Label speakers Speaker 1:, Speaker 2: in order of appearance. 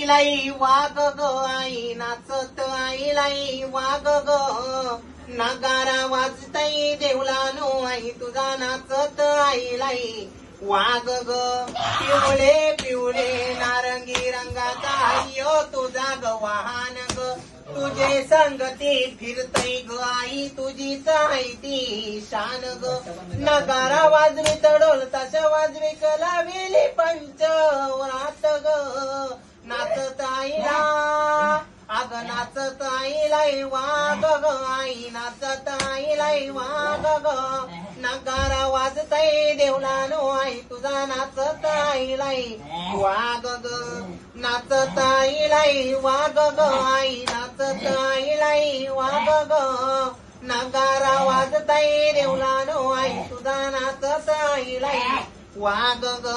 Speaker 1: आईलाई वाग ग आई नाचत आईलाई वाग ग नगारा वाजताई देवलानो आई तुझा नाचत आईलाई वाग ग पिवळे पिवळे नारंगी रंगाचा आयो तुझा ग वाहन ग तुझे संगती फिरतई ग आई तुझीच आहे ती शान ग नगारा वाजवी तडोल तस वाजवी कलावेली पंचवरात ग नाचत आईला अग नाचत आईलाई वाग ग आई नाचत आईलाई वाग ग नगारा वाजतय देवलानो आई तुझा नाचत आईलाई वाग ग नाचत आईलाई वाग ग आई नाचत आईलाई वाग ग नगारा वाजतय देवलानो आई तुझा नाचत आईलाई वाग ग